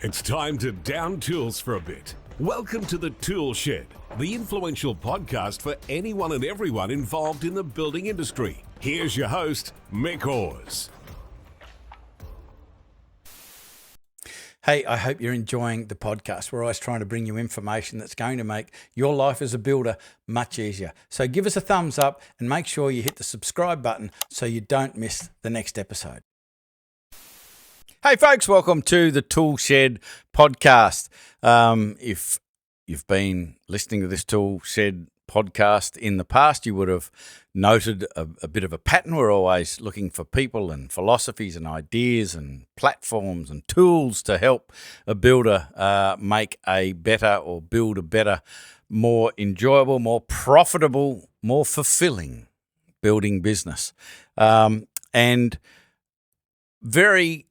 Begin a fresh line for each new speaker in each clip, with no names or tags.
It's time to down tools for a bit. Welcome to the Tool Shed, the influential podcast for anyone and everyone involved in the building industry. Here's your host, Mick Hawes.
Hey, I hope you're enjoying the podcast. We're always trying to bring you information that's going to make your life as a builder much easier. So give us a thumbs up and make sure you hit the subscribe button so you don't miss the next episode. Hey folks, welcome to the Tool Shed podcast. If you've been listening to this Tool Shed podcast in the past, you would have noted a bit of a pattern. We're always looking for people and philosophies and ideas and platforms and tools to help a builder make a better or build a better, more enjoyable, more profitable, more fulfilling building business. And very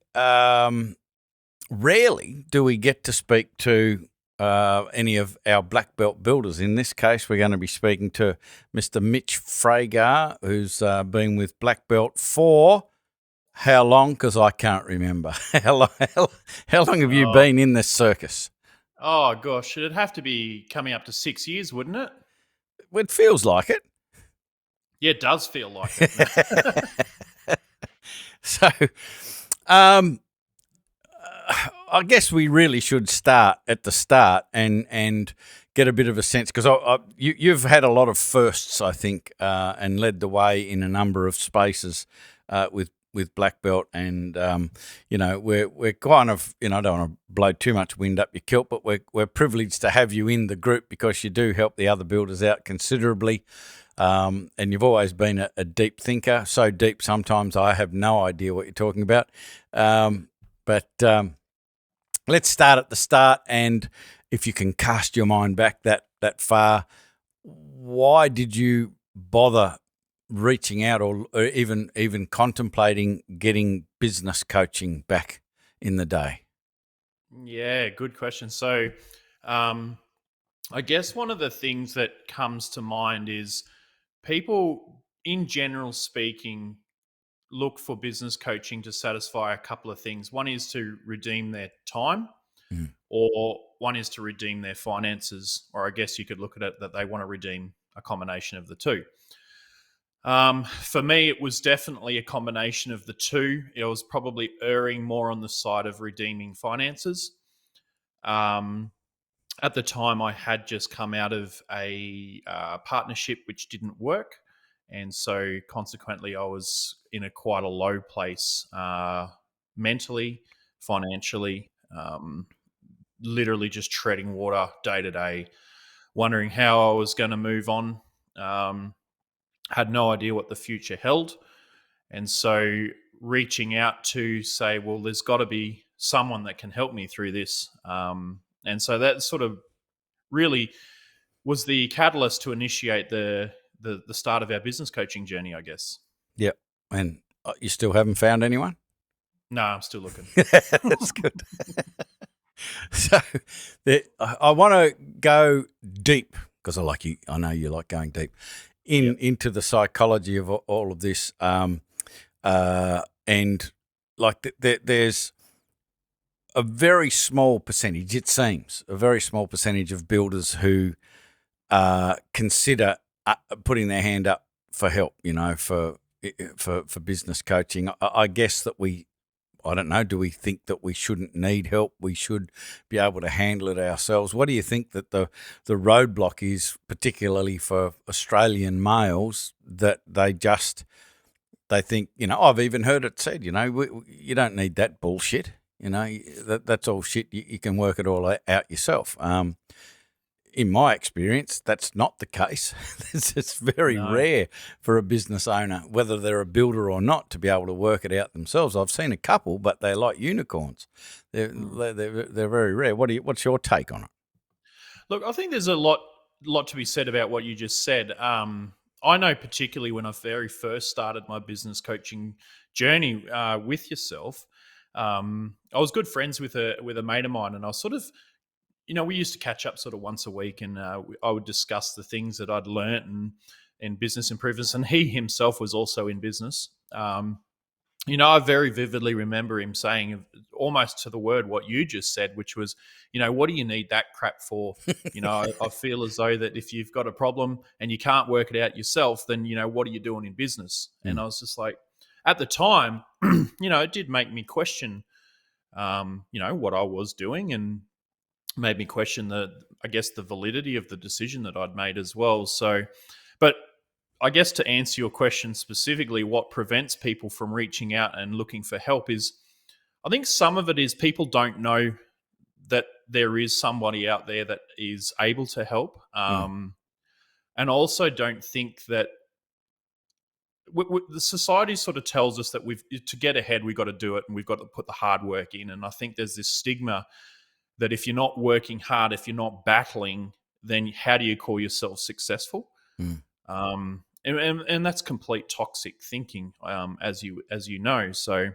rarely do we get to speak to any of our BlackBelt builders. In this case, we're going to be speaking to Mr. Mitch Fragar, who's been with BlackBelt for how long? Because I can't remember. How long have you been in this circus?
Oh, gosh. It'd have to be coming up to 6 years, wouldn't it?
It feels like it.
Yeah, it does feel like it.
So, I guess we really should start at the start and get a bit of a sense, because you've had a lot of firsts, I think, and led the way in a number of spaces with BlackBelt, and we're kind of, I don't want to blow too much wind up your kilt, but we're privileged to have you in the group because you do help the other builders out considerably. And you've always been a deep thinker, so deep sometimes I have no idea what you're talking about. But let's start at the start, and if you can cast your mind back that far, why did you bother reaching out or even contemplating getting business coaching back in the day?
Yeah, good question. So I guess one of the things that comes to mind is people, in general speaking, look for business coaching to satisfy a couple of things. One is to redeem their time, or one is to redeem their finances, or I guess you could look at it that they want to redeem a combination of the two. For me, it was definitely a combination of the two. It was probably erring more on the side of redeeming finances. At the time, I had just come out of a partnership which didn't work. And so consequently, I was in quite a low place mentally, financially, literally just treading water day to day, wondering how I was going to move on. Had no idea what the future held. And so reaching out to say, well, there's got to be someone that can help me through this. And so that sort of really was the catalyst to initiate the start of our business coaching journey, I guess.
Yep. And you still haven't found anyone?
No, I'm still looking.
That's good. So I want to go deep, because I know you like going deep into the psychology of all of this. And like there's a very small percentage, it seems, a very small percentage of builders who consider putting their hand up for help, for business coaching. I guess that I don't know, do we think that we shouldn't need help? We should be able to handle it ourselves. What do you think that the roadblock is, particularly for Australian males, that they think, I've even heard it said, you don't need that bullshit. That's all shit. You can work it all out yourself. In my experience, that's not the case. It's very rare for a business owner, whether they're a builder or not, to be able to work it out themselves. I've seen a couple, but they're like unicorns. They're very rare. What's your take on it?
Look, I think there's a lot to be said about what you just said. I know particularly when I very first started my business coaching journey with yourself, I was good friends with a mate of mine, and I was sort of, we used to catch up sort of once a week, and I would discuss the things that I'd learnt and business improvements. And he himself was also in business. I very vividly remember him saying almost to the word what you just said, which was, what do you need that crap for? I feel as though that if you've got a problem and you can't work it out yourself, then, what are you doing in business? And
Mm.
I was just like, at the time, it did make me question, what I was doing, and made me question I guess, the validity of the decision that I'd made as well. So, but I guess to answer your question specifically, what prevents people from reaching out and looking for help is, I think some of it is people don't know that there is somebody out there that is able to help.
Mm.
And also don't think that the society sort of tells us that to get ahead, we've got to do it and we've got to put the hard work in. And I think there's this stigma that if you're not working hard, if you're not battling, then how do you call yourself successful?
Mm.
And that's complete toxic thinking, as you know. So,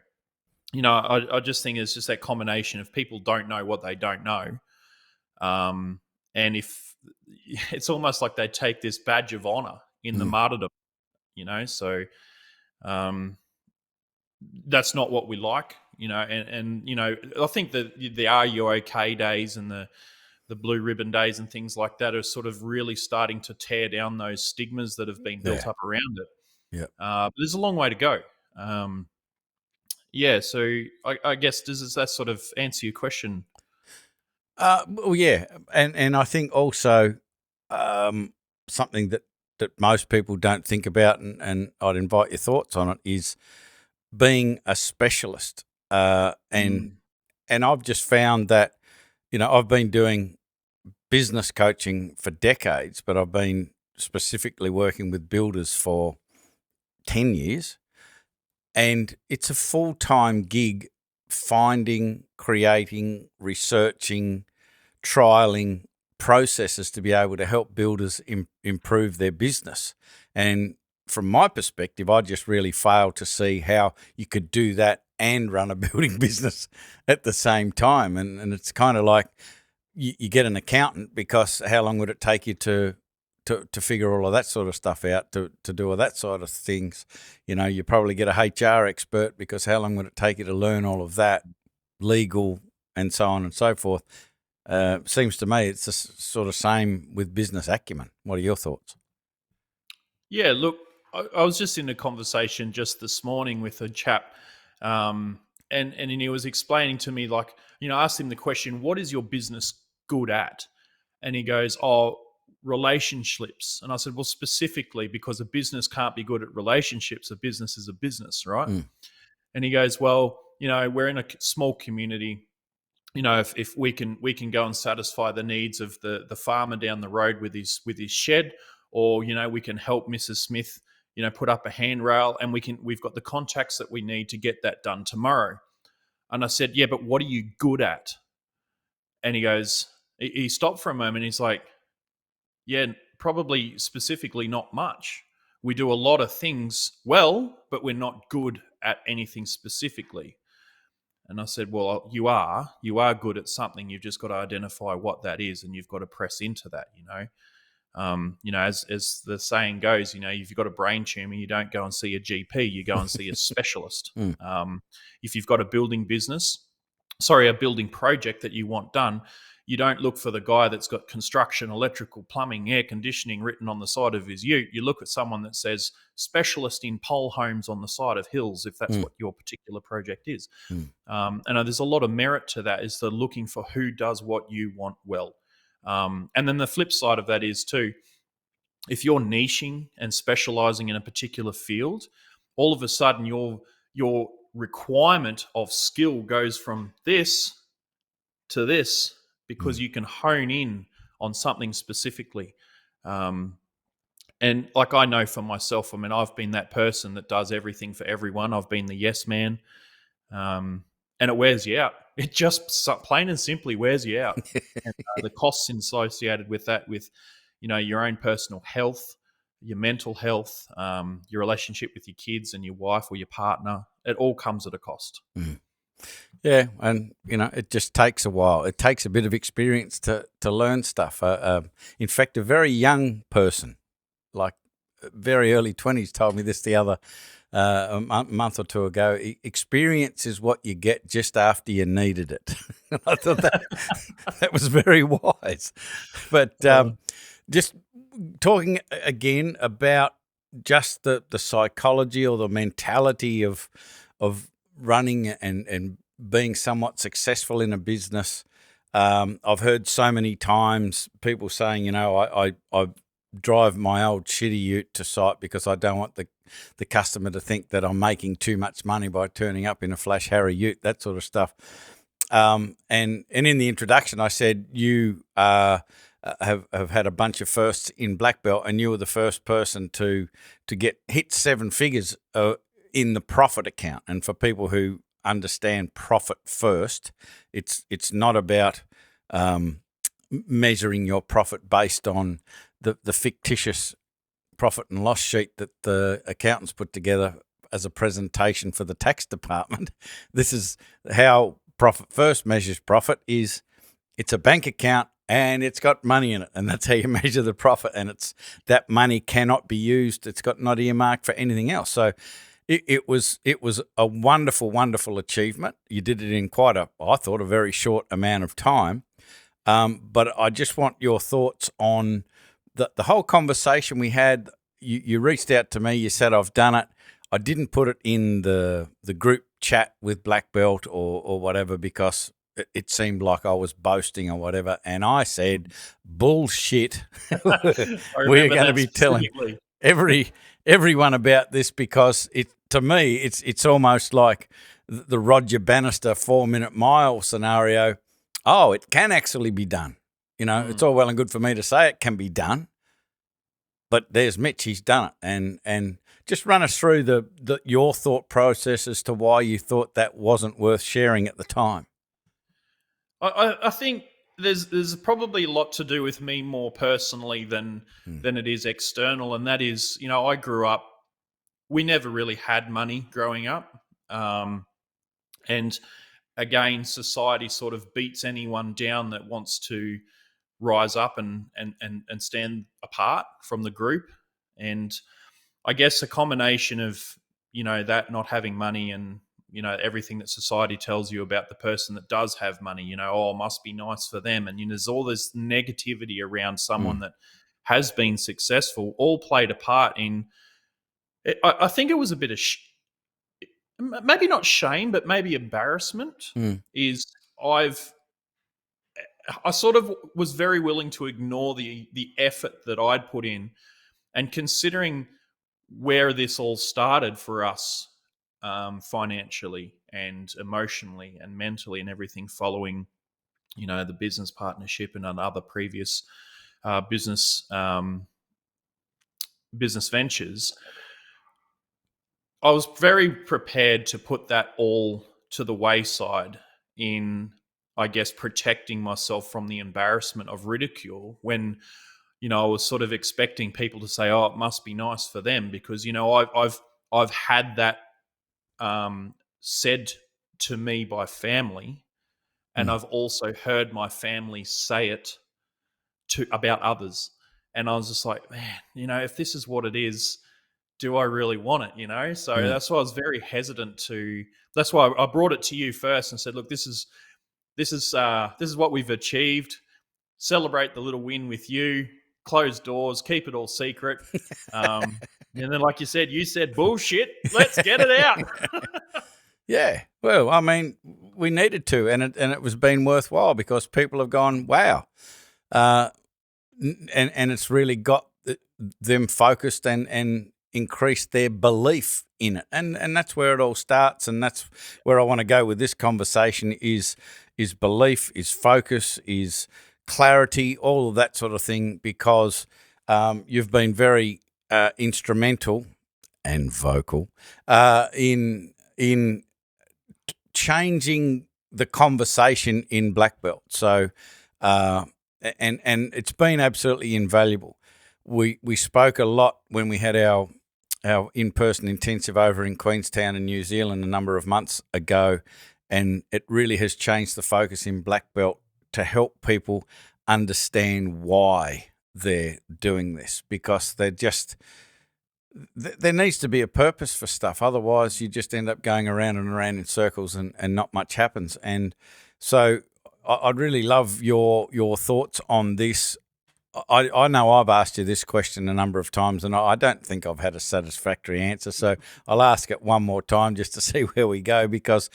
I just think it's just that combination of people don't know what they don't know, and if it's almost like they take this badge of honor in the
Mm.
martyrdom, So um, that's not what we like, and I think that the Are You Okay days and the blue ribbon days and things like that are sort of really starting to tear down those stigmas that have been built
Yeah.
up around it.
Yeah.
But there's a long way to go. Yeah, so I guess does that sort of answer your question?
Well, yeah, and I think also something that most people don't think about, and I'd invite your thoughts on it, is being a specialist. And
Mm,
I've just found that I've been doing business coaching for decades, but I've been specifically working with builders for 10 years, and it's a full-time gig, finding, creating, researching, trialing processes to be able to help builders improve their business. And from my perspective, I just really failed to see how you could do that and run a building business at the same time. And it's kind of like you get an accountant, because how long would it take you to figure all of that sort of stuff out, to do all that sort of things? You probably get a HR expert, because how long would it take you to learn all of that, legal and so on and so forth? Seems to me it's the sort of same with business acumen. What are your thoughts?
yeah, look, I was just in a conversation just this morning with a chap, and he was explaining to me, like, I asked him the question, "What is your business good at?" And he goes, "Oh, relationships." And I said, "Well, specifically, because a business can't be good at relationships. A business is a business, right?"
Mm.
And he goes, "Well, we're in a small community. If we can go and satisfy the needs of the farmer down the road with his shed, or we can help Mrs. Smith, put up a handrail, and we've got the contacts that we need to get that done tomorrow." And I said, "Yeah, but what are you good at?" And he stopped for a moment. He's like, "Yeah, probably specifically not much. We do a lot of things well, but we're not good at anything specifically." And I said, "Well, you are good at something. You've just got to identify what that is, and you've got to press into that. As the saying goes, if you've got a brain tumor, you don't go and see a GP. You go and see a specialist.
Mm.
If you've got a building project that you want done, you don't look for the guy that's got construction, electrical, plumbing, air conditioning written on the side of his ute. You look at someone that says specialist in pole homes on the side of hills, if that's
Mm.
what your particular project is."
Mm.
And there's a lot of merit to that, is the looking for who does what you want well. And then the flip side of that is too, if you're niching and specializing in a particular field, all of a sudden your requirement of skill goes from this to this, because
Mm.
you can hone in on something specifically. Um, and like, I know for myself, I mean, I've been that person that does everything for everyone. I've been the yes man, and it wears you out. It just plain and simply wears you out. And the costs associated with that, with your own personal health, your mental health, your relationship with your kids and your wife or your partner, it all comes at a cost.
Mm. Yeah, and it just takes a while. It takes a bit of experience to learn stuff. In fact, a very young person, like very early 20s, told me this the month or two ago. Experience is what you get just after you needed it. I thought that was very wise. But just talking again about just the psychology or the mentality of running and being somewhat successful in a business. I've heard so many times people saying, I drive my old shitty ute to site because I don't want the customer to think that I'm making too much money by turning up in a Flash Harry ute, that sort of stuff. And in the introduction, I said you have had a bunch of firsts in BlackBelt, and you were the first person to hit 7 figures in the profit account. And for people who understand profit first, it's not about measuring your profit based on the fictitious profit and loss sheet that the accountants put together as a presentation for the tax department. This is how profit first measures profit. It's a bank account and it's got money in it, and that's how you measure the profit. And it's that money cannot be used. It's got not earmarked for anything else. So it was a wonderful, wonderful achievement. You did it in I thought, a very short amount of time. But I just want your thoughts on the whole conversation we had. You reached out to me. You said, I've done it. I didn't put it in the group chat with BlackBelt or whatever because it seemed like I was boasting or whatever. And I said, bullshit. We're going to be telling everyone about this because to me, it's almost like the Roger Bannister 4-minute mile scenario. Oh, it can actually be done. It's all well and good for me to say it can be done, but there's Mitch, he's done it. And just run us through your thought process as to why you thought that wasn't worth sharing at the time.
I think there's probably a lot to do with me more personally than it is external, and that is, I grew up. We never really had money growing up, and again, society sort of beats anyone down that wants to rise up and stand apart from the group. And I guess a combination of that not having money and everything that society tells you about the person that does have money, oh, it must be nice for them, and there's all this negativity around someone that has been successful, all played a part in it. I think it was a bit of maybe not shame, but maybe embarrassment. Is I sort of was very willing to ignore the effort that I'd put in, and considering where this all started for us, financially and emotionally and mentally and everything, following the business partnership and other previous business ventures, I was very prepared to put that all to the wayside in, I guess, protecting myself from the embarrassment of ridicule when, I was sort of expecting people to say, oh, it must be nice for them because, I've had that said to me by family, and I've also heard my family say it about others. And I was just like, man, if this is what it is, do I really want it? So that's why I was very hesitant to. That's why I brought it to you first and said, look, this is what we've achieved. Celebrate the little win with you. Close doors. Keep it all secret. And then, like you said bullshit. Let's get it out.
Yeah. Well, I mean, we needed to, and it was been worthwhile because people have gone, wow, and it's really got them focused and increased their belief in it, and that's where it all starts, and that's where I want to go with this conversation is belief, is focus, is clarity, all of that sort of thing, because you've been very instrumental and vocal in changing the conversation in BlackBelt. So and it's been absolutely invaluable. We spoke a lot when we had our in-person intensive over in Queenstown in New Zealand a number of months ago, and it really has changed the focus in BlackBelt to help people understand why they're doing this, because there needs to be a purpose for stuff. Otherwise, you just end up going around and around in circles and not much happens. And so I'd really love your thoughts on this. I know I've asked you this question a number of times, and I don't think I've had a satisfactory answer. So I'll ask it one more time just to see where we go, because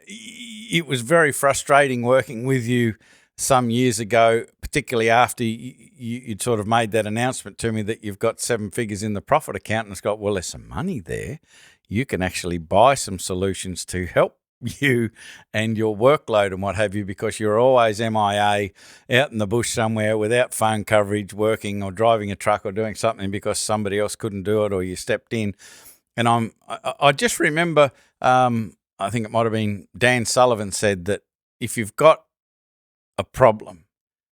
it was very frustrating working with you some years ago, particularly after you'd sort of made that announcement to me that you've got 7 figures in the profit account, and it's got, well, there's some money there. You can actually buy some solutions to help you and your workload and what have you, because you're always MIA out in the bush somewhere without phone coverage, working or driving a truck or doing something because somebody else couldn't do it or you stepped in. And I just remember, I think it might have been Dan Sullivan said that if you've got a problem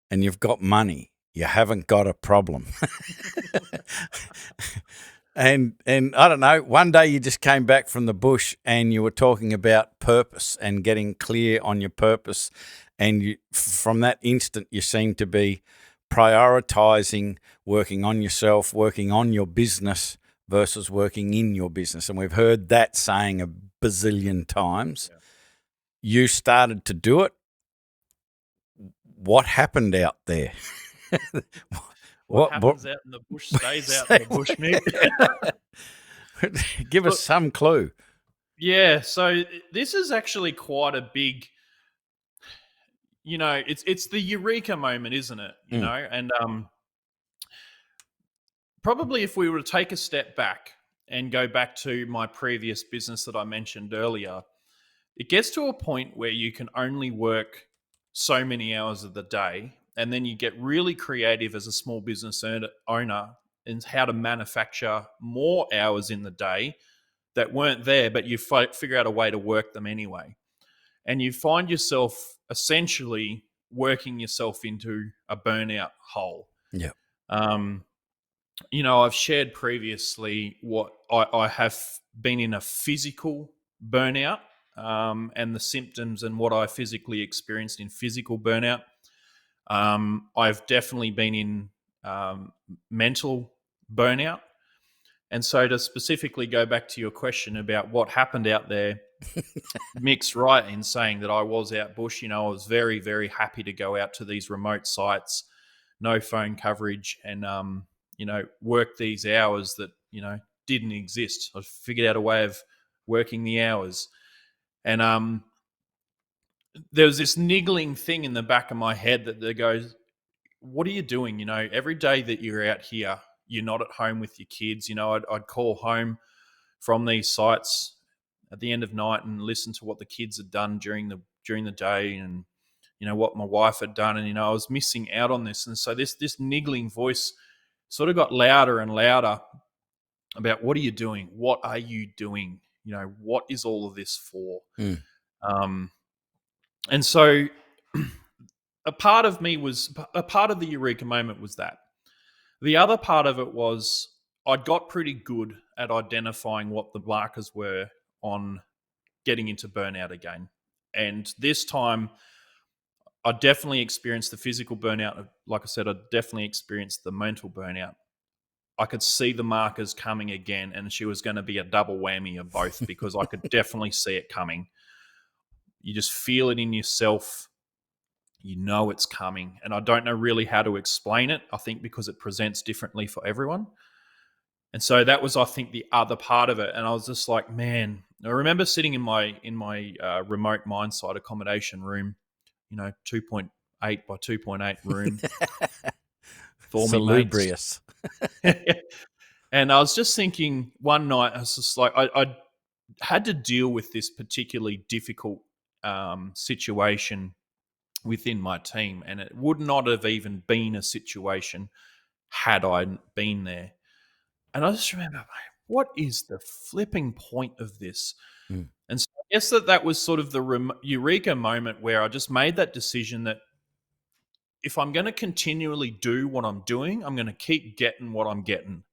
and you've got money, you haven't got a problem. And I don't know, one day you just came back from the bush and you were talking about purpose and getting clear on your purpose. And from that instant, you seemed to be prioritizing working on yourself, working on your business versus working in your business. And we've heard that saying a bazillion times. Yeah. You started to do it. What happened out there?
What happens out in the bush stays out in the bush, Mick.
Give us some clue.
Yeah, so this is actually quite a big, it's the eureka moment, isn't it? You know, and probably if we were to take a step back and go back to my previous business that I mentioned earlier, it gets to a point where you can only work so many hours of the day, and then you get really creative as a small business owner in how to manufacture more hours in the day that weren't there, but you figure out a way to work them anyway. And you find yourself essentially working yourself into a burnout hole.
Yeah.
I've shared previously what I have been in a physical burnout, and the symptoms and what I physically experienced in physical burnout. I've definitely been in mental burnout. And so to specifically go back to your question about what happened out there, Mick's right in saying that I was out bush. I was very, very happy to go out to these remote sites, no phone coverage, and, work these hours that, didn't exist. I figured out a way of working the hours. And there was this niggling thing in the back of my head that goes, what are you doing? Every day that you're out here, you're not at home with your kids. I'd call home from these sites at the end of night and listen to what the kids had done during the day, and what my wife had done, and I was missing out on this. And so this niggling voice sort of got louder and louder about, what are you doing? What are you doing? What is all of this for? And so a part of the eureka moment was that. The other part of it was I'd got pretty good at identifying what the markers were on getting into burnout again. And this time, I definitely experienced the physical burnout. Like I said, I definitely experienced the mental burnout. I could see the markers coming again, and she was going to be a double whammy of both, because I could definitely see it coming. You just feel it in yourself. You know it's coming. And I don't know really how to explain it, I think because it presents differently for everyone. And so that was, I think, the other part of it. And I was just like, man, I remember sitting in my remote mine site accommodation room, 2.8 by 2.8 room.
Salubrious.
And I was just thinking one night, I was just like, I had to deal with this particularly difficult situation within my team, and it would not have even been a situation had I been there. And I just remember, what is the flipping point of this? And so I guess that was sort of the eureka moment where I just made that decision that if I'm going to continually do what I'm doing, I'm going to keep getting what I'm getting.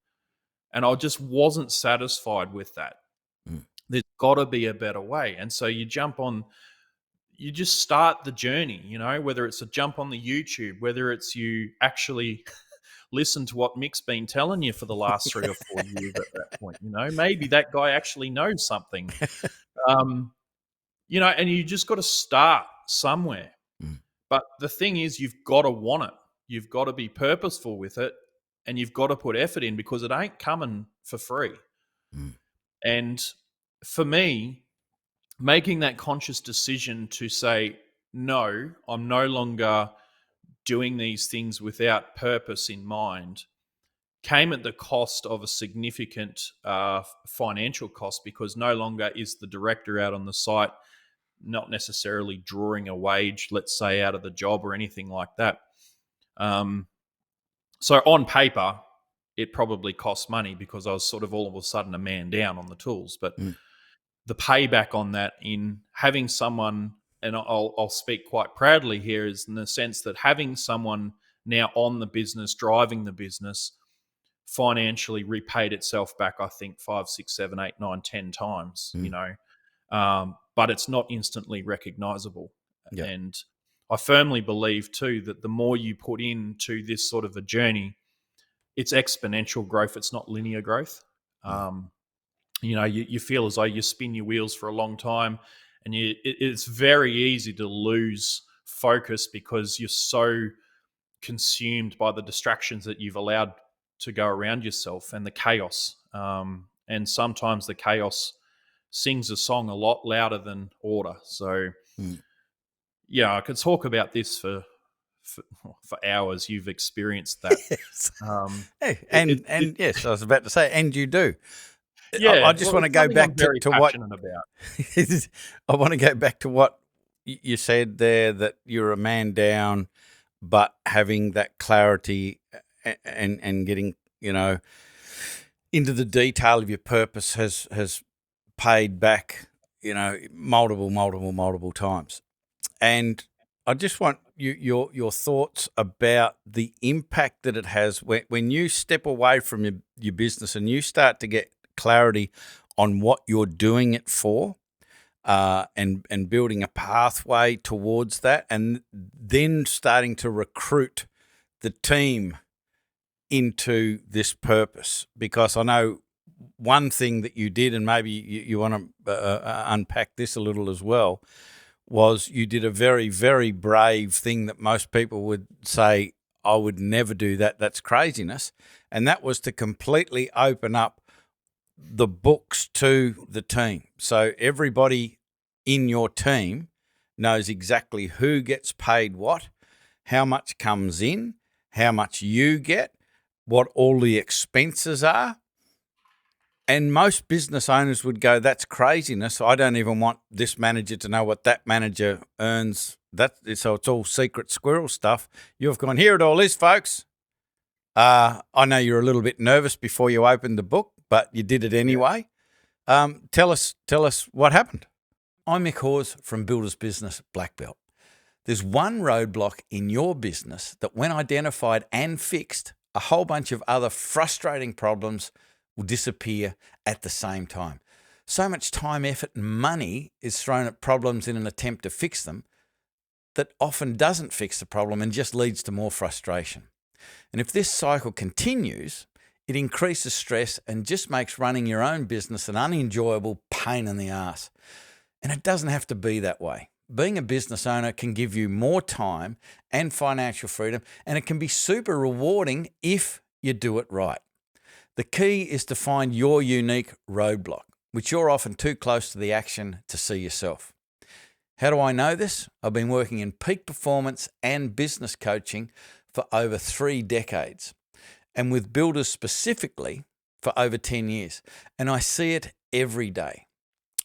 And I just wasn't satisfied with that. There's got to be a better way. And so you just start the journey, whether it's a jump on the YouTube, whether it's you actually listen to what Mick's been telling you for the last 3 or 4 years at that point. Maybe that guy actually knows something. And you just got to start somewhere.
Mm.
But the thing is, you've got to want it. You've got to be purposeful with it, and you've got to put effort in, because it ain't coming for free.
Mm.
And for me, making that conscious decision to say, no, I'm no longer doing these things without purpose in mind, came at the cost of a significant financial cost, because no longer is the director out on the site, not necessarily drawing a wage, let's say, out of the job or anything like that. So on paper, it probably costs money, because I was sort of all of a sudden a man down on the tools. But the payback on that, in having someone, and I'll speak quite proudly here, is in the sense that having someone now on the business, driving the business, financially repaid itself back, I think 5, 6, 7, 8, 9, 10 times, but it's not instantly recognizable.
Yeah.
And I firmly believe too that the more you put into this sort of a journey, it's exponential growth. It's not linear growth. You feel as though you spin your wheels for a long time, and it's very easy to lose focus, because you're so consumed by the distractions that you've allowed to go around yourself, and the chaos. And sometimes the chaos sings a song a lot louder than order. So, I could talk about this for hours. You've experienced that.
Yes.
Hey,
Yes, I was about to say, and you do.
Yeah,
I just want to go back to what
about.
I want to go back to what you said there, that you're a man down, but having that clarity and getting into the detail of your purpose has paid back multiple times. And I just want your thoughts about the impact that it has when you step away from your business and you start to get clarity on what you're doing it for, and building a pathway towards that, and then starting to recruit the team into this purpose. Because I know one thing that you did, and maybe you want to unpack this a little as well, was you did a very, very brave thing that most people would say, I would never do that. That's craziness. And that was to completely open up the books to the team. So everybody in your team knows exactly who gets paid what, how much comes in, how much you get, what all the expenses are. And most business owners would go, that's craziness. I don't even want this manager to know what that manager earns. So it's all secret squirrel stuff. You've gone, here it all is, folks. I know you're a little bit nervous before you opened the book, but you did it anyway. Tell us what happened. I'm Mick Hawes from Builders Business BlackBelt. There's one roadblock in your business that, when identified and fixed, a whole bunch of other frustrating problems will disappear at the same time. So much time, effort, and money is thrown at problems in an attempt to fix them that often doesn't fix the problem and just leads to more frustration. And if this cycle continues, it increases stress and just makes running your own business an unenjoyable pain in the ass. And it doesn't have to be that way. Being a business owner can give you more time and financial freedom, and it can be super rewarding if you do it right. The key is to find your unique roadblock, which you're often too close to the action to see yourself. How do I know this? I've been working in peak performance and business coaching for over 3 decades, and with builders specifically for over 10 years, and I see it every day.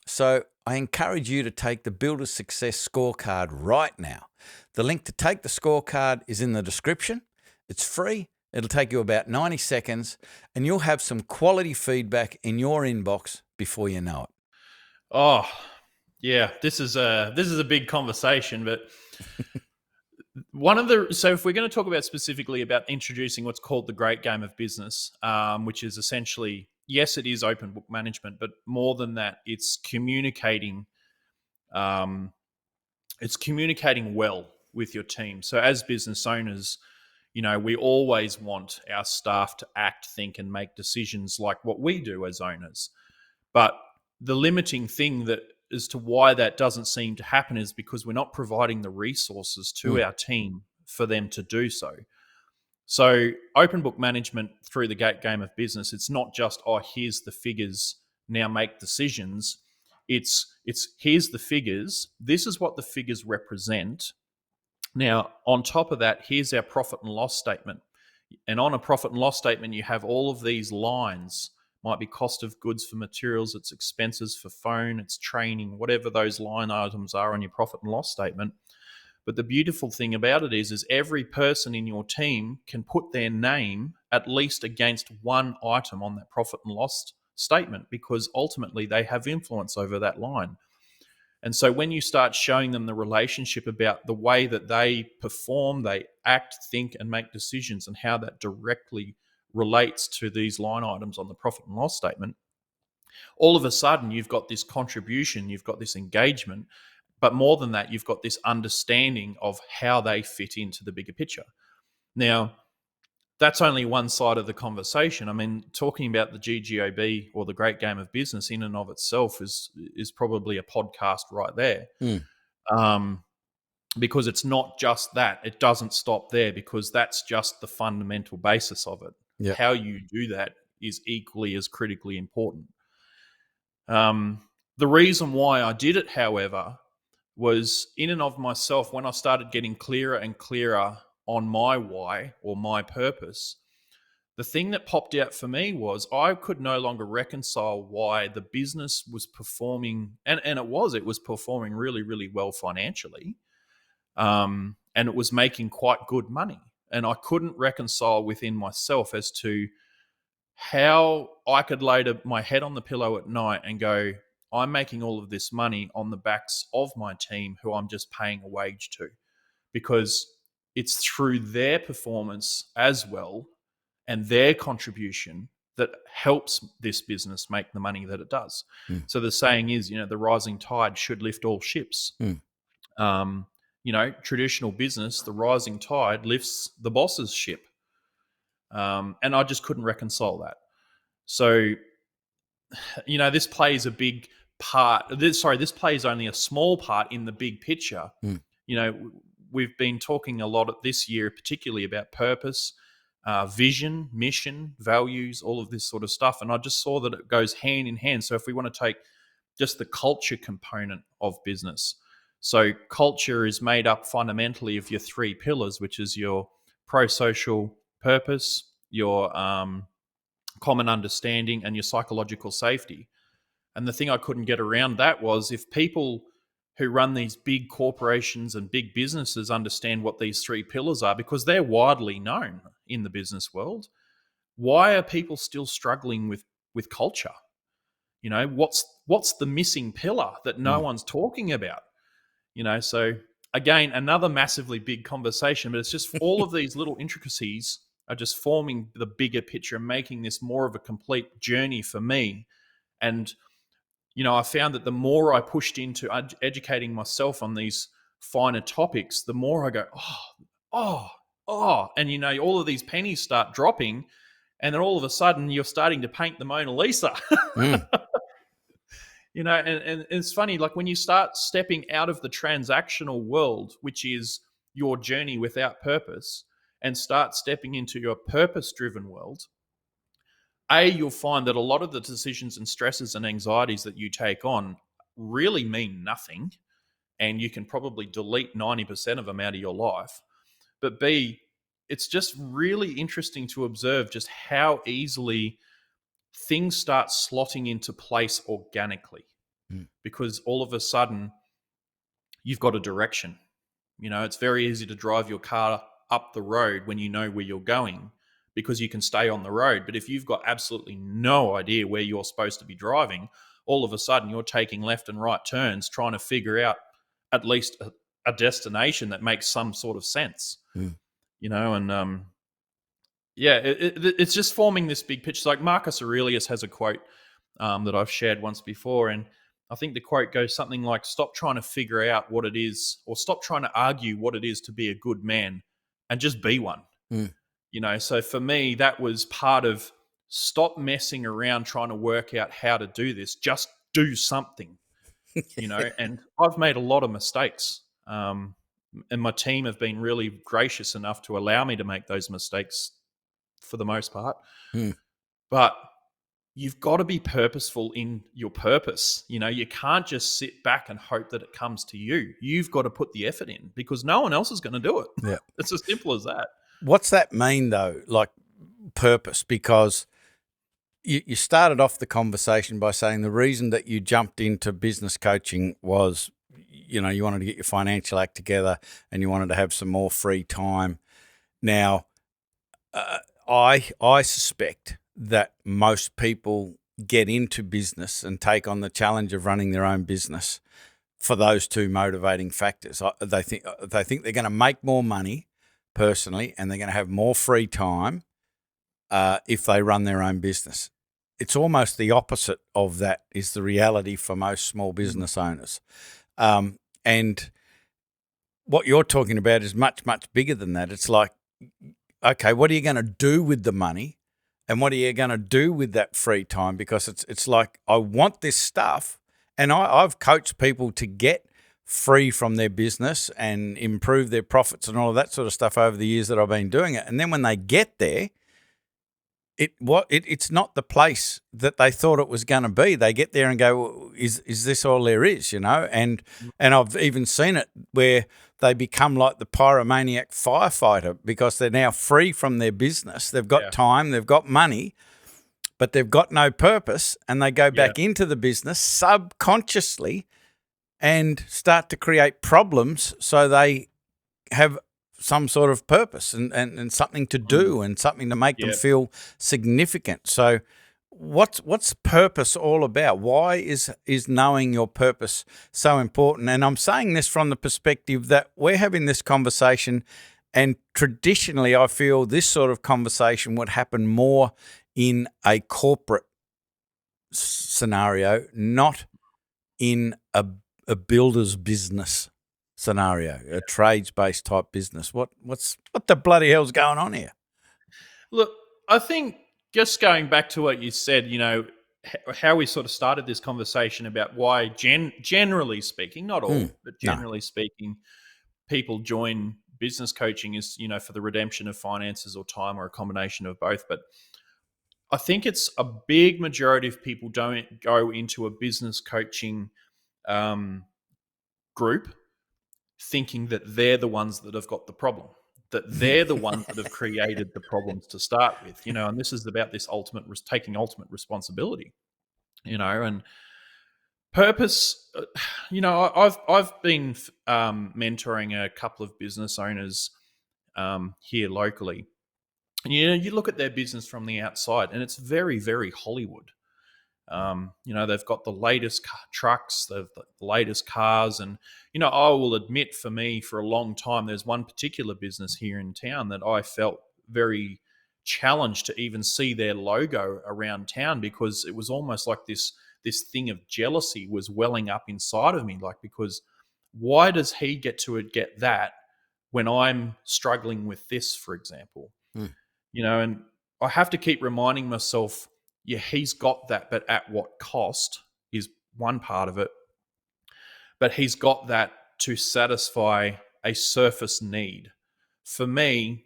So I encourage you to take the Builder's Success Scorecard right now. The link to take the scorecard is in the description. It's free. It'll take you about 90 seconds, and you'll have some quality feedback in your inbox before you know it.
Oh, yeah, this is a big conversation, but so if we're going to talk about specifically about introducing what's called the great game of business, which is essentially, yes, it is open book management, but more than that, it's communicating well with your team. So as business owners, We always want our staff to act, think, and make decisions like what we do as owners. But the limiting thing that as to why that doesn't seem to happen is because we're not providing the resources to our team for them to do so. So open book management through the game of business, it's not just, here's the figures, now make decisions. It's here's the figures. This is what the figures represent. Now, on top of that, here's our profit and loss statement. And on a profit and loss statement, you have all of these lines. Might be cost of goods for materials, it's expenses for phone, it's training, whatever those line items are on your profit and loss statement. But the beautiful thing about it is every person in your team can put their name at least against one item on that profit and loss statement, because ultimately they have influence over that line. And so when you start showing them the relationship about the way that they perform, they act, think, and make decisions, and how that directly relates to these line items on the profit and loss statement, all of a sudden you've got this contribution, you've got this engagement, but more than that, you've got this understanding of how they fit into the bigger picture. Now, that's only one side of the conversation. I mean, talking about the GGOB or the great game of business in and of itself is probably a podcast right there. Because it's not just that. It doesn't stop there, because that's just the fundamental basis of it.
Yep.
How you do that is equally as critically important. The reason why I did it, however, was in and of myself, when I started getting clearer and clearer on my why or my purpose, the thing that popped out for me was I could no longer reconcile why the business was performing, and it was performing really, really well financially, and it was making quite good money. And I couldn't reconcile within myself as to how I could lay my head on the pillow at night and go, I'm making all of this money on the backs of my team who I'm just paying a wage to, because it's through their performance as well and their contribution that helps this business make the money that it does. So the saying is, the rising tide should lift all ships. Traditional business, the rising tide lifts the boss's ship. And I just couldn't reconcile that. So, this plays a big part. This plays only a small part in the big picture. We've been talking a lot this year, particularly about purpose, vision, mission, values, all of this sort of stuff. And I just saw that it goes hand in hand. So if we want to take just the culture component of business, so culture is made up fundamentally of your three pillars, which is your pro-social purpose, your common understanding, and your psychological safety. And the thing I couldn't get around that was, if people who run these big corporations and big businesses understand what these three pillars are, because they're widely known in the business world, why are people still struggling with culture? What's the missing pillar that no one's talking about? So again, another massively big conversation, but it's just all of these little intricacies are just forming the bigger picture and making this more of a complete journey for me. And I found that the more I pushed into educating myself on these finer topics, the more I go, and all of these pennies start dropping, and then all of a sudden you're starting to paint the Mona Lisa. And it's funny, like when you start stepping out of the transactional world, which is your journey without purpose, and start stepping into your purpose-driven world, you'll find that a lot of the decisions and stresses and anxieties that you take on really mean nothing, and you can probably delete 90% of them out of your life. But B, it's just really interesting to observe just how easily things start slotting into place organically, because all of a sudden you've got a direction. It's very easy to drive your car up the road when you know where you're going, because you can stay on the road. But if you've got absolutely no idea where you're supposed to be driving, all of a sudden you're taking left and right turns trying to figure out at least a destination that makes some sort of sense. It's just forming this big picture. Like Marcus Aurelius has a quote that I've shared once before, and I think the quote goes something like, stop trying to figure out what it is, or stop trying to argue what it is to be a good man, and just be one.
Mm.
So for me, that was part of stop messing around trying to work out how to do this. Just do something, and I've made a lot of mistakes. And my team have been really gracious enough to allow me to make those mistakes for the most part.
Mm.
But you've got to be purposeful in your purpose. You can't just sit back and hope that it comes to you. You've got to put the effort in because no one else is going to do it.
Yeah.
It's as simple as that.
What's that mean though? Like purpose? Because you started off the conversation by saying the reason that you jumped into business coaching was, you wanted to get your financial act together and you wanted to have some more free time. Now, I suspect that most people get into business and take on the challenge of running their own business for those two motivating factors. They think they're going to make more money personally, and they're going to have more free time if they run their own business. It's almost the opposite of that is the reality for most small business owners. And what you're talking about is much, much bigger than that. It's like, okay, what are you going to do with the money? And what are you going to do with that free time? Because it's like, I want this stuff. And I've coached people to get free from their business and improve their profits and all of that sort of stuff over the years that I've been doing it. And then when they get there, it's not the place that they thought it was going to be. They get there and go, well, is this all there is, And I've even seen it where they become like the pyromaniac firefighter because they're now free from their business. They've got time, they've got money, but they've got no purpose, and they go back into the business subconsciously and start to create problems so they have some sort of purpose and something to do and something to make them feel significant. So what's purpose all about? Why is knowing your purpose so important? And I'm saying this from the perspective that we're having this conversation, and traditionally I feel this sort of conversation would happen more in a corporate scenario, not in a builder's business scenario, a trades-based type business. What the bloody hell's going on here?
Look, I think just going back to what you said, how we sort of started this conversation about why generally speaking, not all, but generally speaking, people join business coaching is, for the redemption of finances or time or a combination of both. But I think it's a big majority of people don't go into a business coaching group thinking that they're the ones that have got the problem, that they're the ones that have created the problems to start with, and this is about this taking ultimate responsibility, and purpose. I've been mentoring a couple of business owners here locally, and you look at their business from the outside and it's very, very Hollywood. They've got the latest trucks, they've got the latest cars. And, I will admit for me, for a long time, there's one particular business here in town that I felt very challenged to even see their logo around town, because it was almost like this thing of jealousy was welling up inside of me. Like, because why does he get to get that when I'm struggling with this, for example? And I have to keep reminding myself, he's got that, but at what cost is one part of it. But he's got that to satisfy a surface need. For me,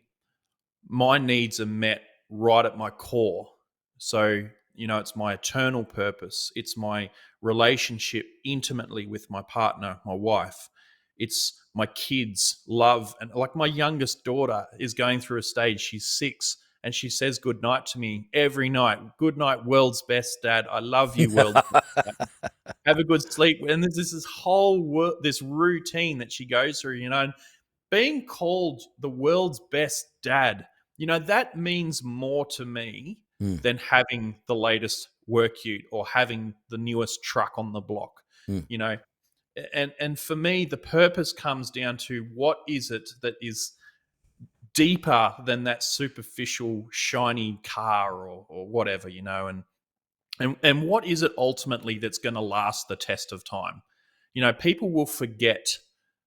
my needs are met right at my core. So, it's my eternal purpose. It's my relationship intimately with my partner, my wife. It's my kids' love. And like my youngest daughter is going through a stage, she's 6, and she says good night to me every night. Good night, world's best dad. I love you, world's best dad. Have a good sleep. And there's this whole this routine that she goes through, and being called the world's best dad, that means more to me than having the latest work ute or having the newest truck on the block, And for me, the purpose comes down to what is it that is deeper than that superficial shiny car or whatever, and what is it ultimately that's going to last the test of time? People will forget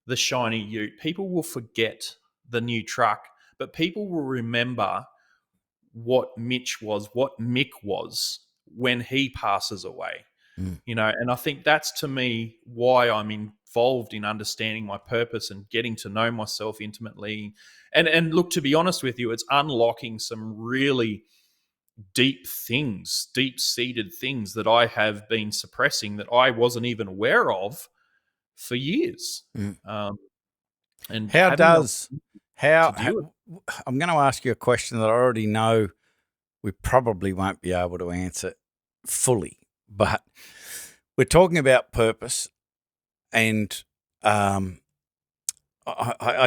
the shiny ute. People will forget the new truck, but people will remember what Mitch was, what Mick was when he passes away. And I think that's, to me, why I'm involved in understanding my purpose and getting to know myself intimately. And look, to be honest with you, it's unlocking some really deep-seated things that I have been suppressing, that I wasn't even aware of for years. And
How
having the
does how,
to do
I'm going to ask you a question that I already know we probably won't be able to answer fully, but we're talking about purpose, and I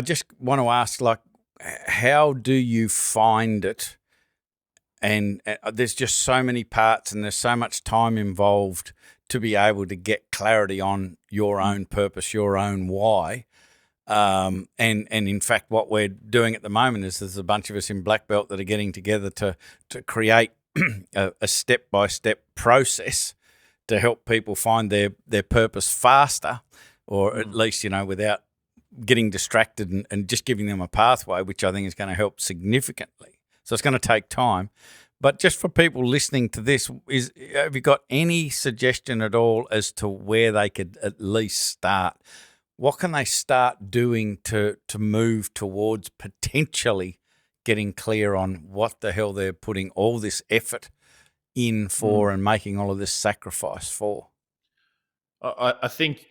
just want to ask, like, how do you find it? And there's just so many parts, and there's so much time involved to be able to get clarity on your own purpose, your own why. And in fact, what we're doing at the moment is there's a bunch of us in BlackBelt that are getting together to create a step-by-step process to help people find their purpose faster, or at least, without getting distracted, and just giving them a pathway, which I think is going to help significantly. So it's going to take time. But just for people listening to this, have you got any suggestion at all as to where they could at least start? What can they start doing to move towards potentially getting clear on what the hell they're putting all this effort in for and making all of this sacrifice for?
I think,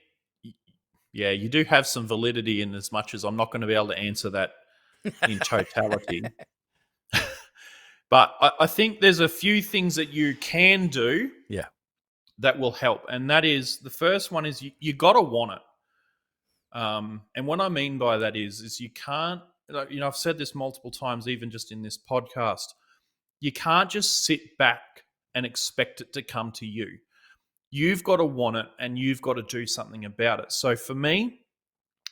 yeah, you do have some validity, in as much as I'm not going to be able to answer that in totality. But I think there's a few things that you can do
Yeah.
that will help. And that is, the first one is you got to want it. And what I mean by that is you can't, I've said this multiple times, even just in this podcast, you can't just sit back and expect it to come to you. You've got to want it, and you've got to do something about it. So for me,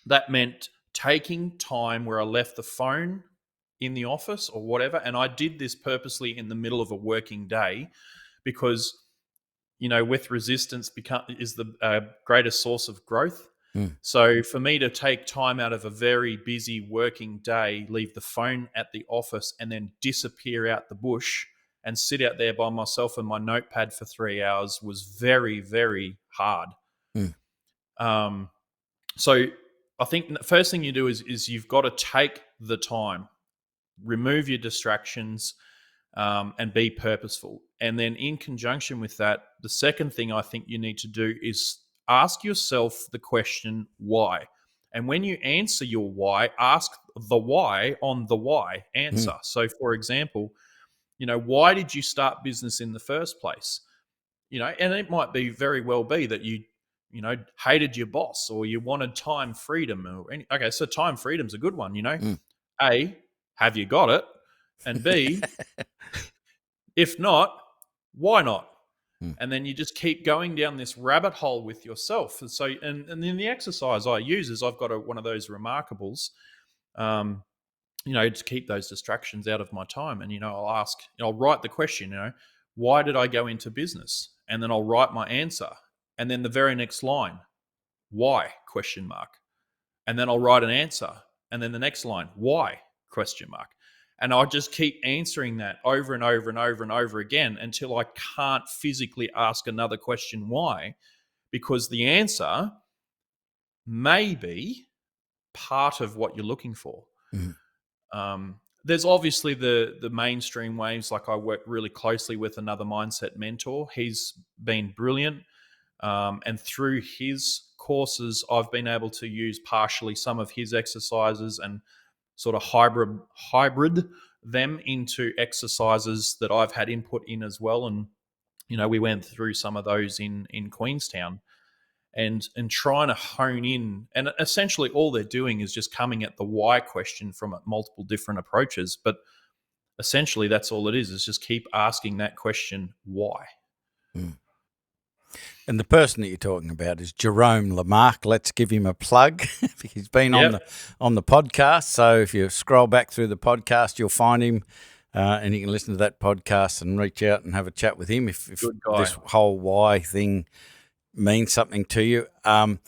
that meant taking time where I left the phone in the office or whatever. And I did this purposely in the middle of a working day, because, with resistance is the greatest source of growth. So for me to take time out of a very busy working day, leave the phone at the office, and then disappear out the bush and sit out there by myself and my notepad for 3 hours was very, very hard. So I think the first thing you do is you've got to take the time, remove your distractions, and be purposeful. And then in conjunction with that, the second thing I think you need to do is ask yourself the question, why? And when you answer your why, ask the why on the why answer. So for example, why did you start business in the first place? And it might be very well be that you hated your boss, or you wanted time freedom, okay, so time freedom's a good one. A, have you got it? And B, if not, why not? And then you just keep going down this rabbit hole with yourself. And so, and then the exercise I use is, I've got one of those remarkables, to keep those distractions out of my time. And, I'll write the question, why did I go into business? And then I'll write my answer. And then the very next line, why? Question mark. And then I'll write an answer. And then the next line, why? Question mark. And I'll just keep answering that over and over and over and over again until I can't physically ask another question, why? Because the answer may be part of what you're looking for. There's obviously the mainstream ways. Like, I work really closely with another mindset mentor. He's been brilliant. And through his courses, I've been able to use partially some of his exercises and sort of hybrid them into exercises that I've had input in as well. And, we went through some of those in Queenstown, and trying to hone in. And essentially all they're doing is just coming at the why question from multiple different approaches. But essentially that's all it is just keep asking that question, why?
And the person that you're talking about is Jerome Lamarck. Let's give him a plug. He's been on the podcast. So if you scroll back through the podcast, you'll find him, and you can listen to that podcast and reach out and have a chat with him if this whole why thing means something to you. And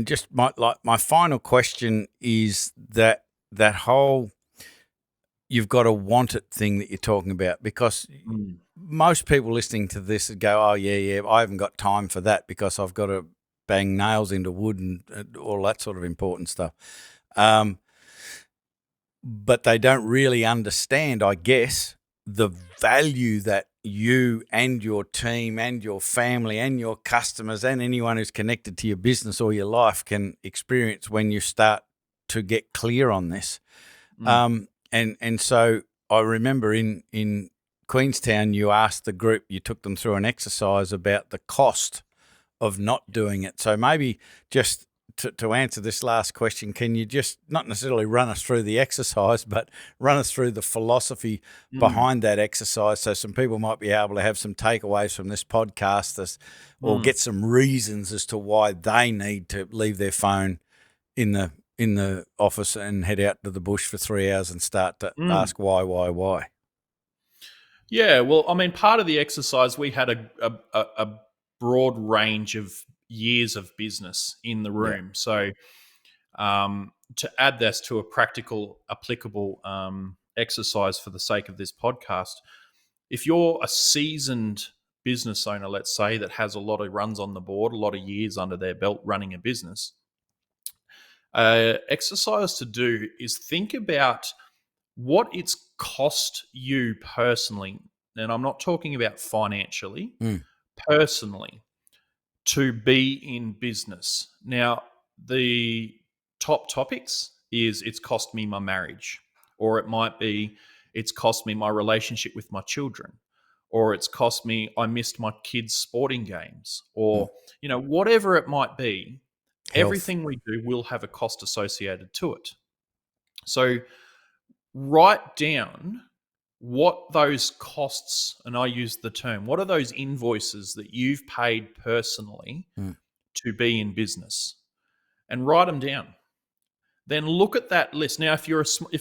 just my final question is that whole you've got a want it thing that you're talking about, because
Mm.
most people listening to this would go, oh, yeah, I haven't got time for that because I've got to bang nails into wood and all that sort of important stuff. But they don't really understand, I guess, the value that you and your team and your family and your customers and anyone who's connected to your business or your life can experience when you start to get clear on this. And so I remember in Queenstown, you asked the group, you took them through an exercise about the cost of not doing it. So maybe just to answer this last question, can you just not necessarily run us through the exercise, but run us through the philosophy behind that exercise, so some people might be able to have some takeaways from this podcast or get some reasons as to why they need to leave their phone in the office and head out to the bush for 3 hours and start to ask why.
Yeah, well, I mean, part of the exercise, we had a broad range of years of business in the room. So to add this to a practical, applicable exercise for the sake of this podcast, if you're a seasoned business owner, let's say, that has a lot of runs on the board, a lot of years under their belt running a business, exercise to do is think about what it's cost you personally, and I'm not talking about financially, personally, to be in business. Now, the top topics is it's cost me my marriage, or it might be it's cost me my relationship with my children, or it's cost me I missed my kids' sporting games, or whatever it might be.
Health.
Everything we do will have a cost associated to it. So write down what those costs, and I use the term, what are those invoices that you've paid personally to be in business, and write them down. Then look at that list. Now, if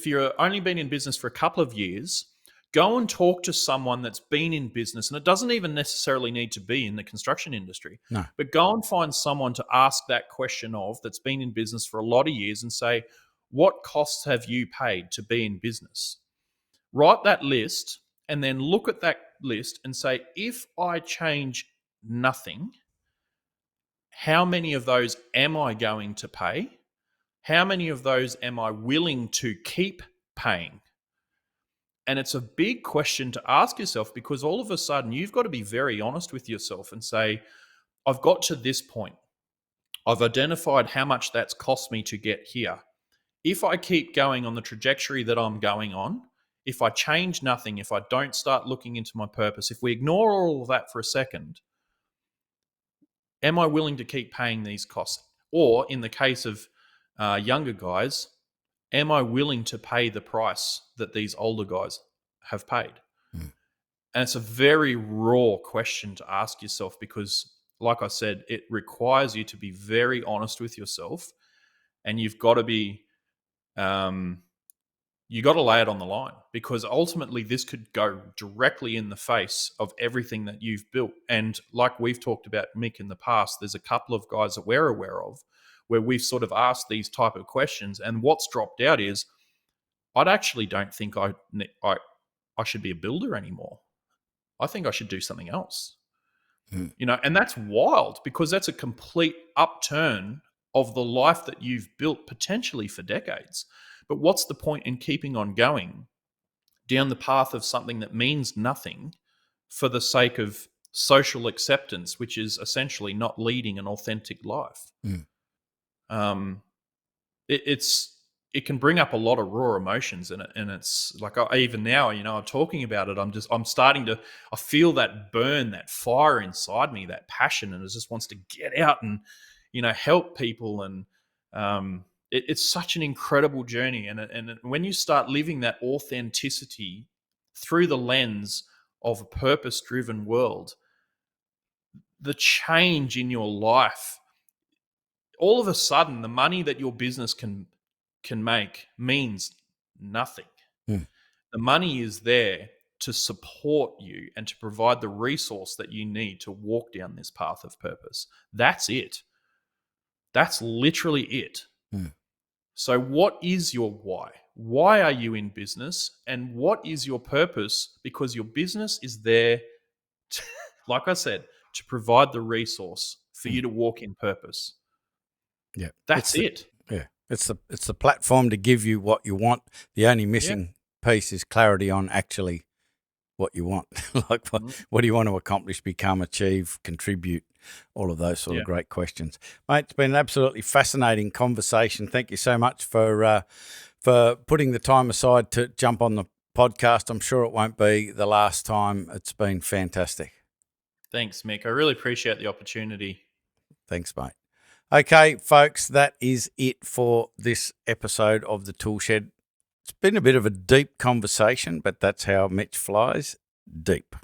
you're only been in business for a couple of years, go and talk to someone that's been in business, and it doesn't even necessarily need to be in the construction industry.
No.
But go and find someone to ask that question of that's been in business for a lot of years and say, what costs have you paid to be in business? Write that list and then look at that list and say, if I change nothing, how many of those am I going to pay? How many of those am I willing to keep paying? And it's a big question to ask yourself, because all of a sudden you've got to be very honest with yourself and say, I've got to this point. I've identified how much that's cost me to get here. If I keep going on the trajectory that I'm going on, if I change nothing, if I don't start looking into my purpose, if we ignore all of that for a second, am I willing to keep paying these costs? Or in the case of younger guys, am I willing to pay the price that these older guys have paid? And it's a very raw question to ask yourself, because, like I said, it requires you to be very honest with yourself, and you've got to be you got to lay it on the line, because ultimately this could go directly in the face of everything that you've built. And like we've talked about, Mick, in the past, there's a couple of guys that we're aware of where we've sort of asked these type of questions, and what's dropped out is, I actually don't think I should be a builder anymore. I think I should do something else. And that's wild, because that's a complete upturn of the life that you've built potentially for decades. But what's the point in keeping on going down the path of something that means nothing for the sake of social acceptance, which is essentially not leading an authentic life? It can bring up a lot of raw emotions in it, and it's like, even now, I'm talking about it, I'm starting to, I feel that burn, that fire inside me, that passion, and it just wants to get out and help people. And it's such an incredible journey, and when you start living that authenticity through the lens of a purpose-driven world, the change in your life, all of a sudden, the money that your business can make means nothing. The money is there to support you and to provide the resource that you need to walk down this path of purpose. That's it. That's literally it. So what is your why? Why are you in business? And what is your purpose? Because your business is there, to, like I said, to provide the resource for you to walk in purpose.
Yeah.
That's it.
Yeah. It's the platform to give you what you want. The only missing piece is clarity on actually what you want. Like what do you want to accomplish, become, achieve, contribute, all of those sort of great questions. Mate, it's been an absolutely fascinating conversation. Thank you so much for putting the time aside to jump on the podcast. I'm sure it won't be the last time. It's been fantastic.
Thanks, Mick. I really appreciate the opportunity.
Thanks, mate. Okay, folks, that is it for this episode of the Tool Shed. It's been a bit of a deep conversation, but that's how Mitch flies, deep.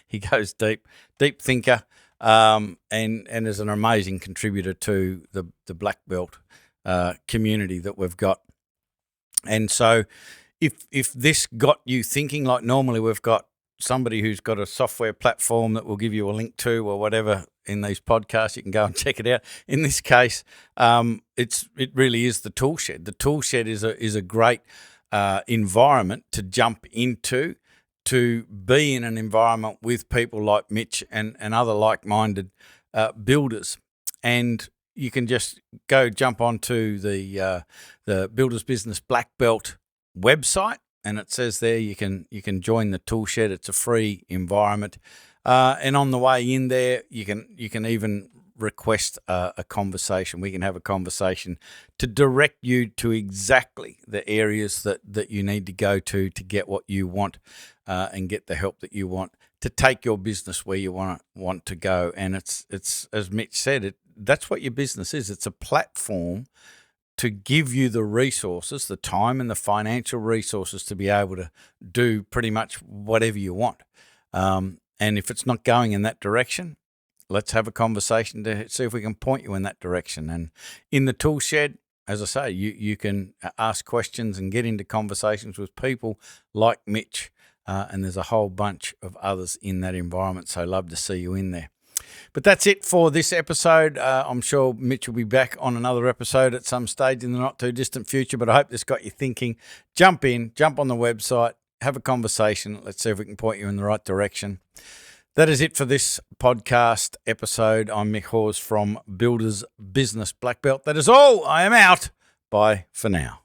He goes deep thinker, and is an amazing contributor to the BlackBelt community that we've got. And so if this got you thinking, like normally we've got somebody who's got a software platform that we'll give you a link to or whatever in these podcasts, you can go and check it out. In this case, it really is the Tool Shed. The Tool Shed is a great environment to jump into, to be in an environment with people like Mitch and other like-minded builders. And you can just go jump onto the Builders Business BlackBelt website, and it says there you can join the Tool Shed. It's a free environment, and on the way in there, you can even request a conversation. We can have a conversation to direct you to exactly the areas that you need to go to get what you want, and get the help that you want to take your business where you want to go. And it's as Mitch said, that's what your business is. It's a platform to give you the resources, the time and the financial resources to be able to do pretty much whatever you want. And if it's not going in that direction, let's have a conversation to see if we can point you in that direction. And in the Tool Shed, as I say, you can ask questions and get into conversations with people like Mitch, and there's a whole bunch of others in that environment. So love to see you in there. But that's it for this episode. I'm sure Mitch will be back on another episode at some stage in the not too distant future, but I hope this got you thinking. Jump on the website, have a conversation. Let's see if we can point you in the right direction. That is it for this podcast episode. I'm Mick Hawes from Builders Business BlackBelt. That is all. I am out. Bye for now.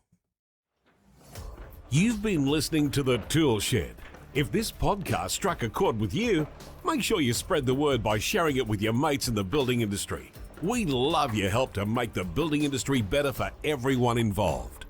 You've been listening to the Tool Shed. If this podcast struck a chord with you, make sure you spread the word by sharing it with your mates in the building industry. We love your help to make the building industry better for everyone involved.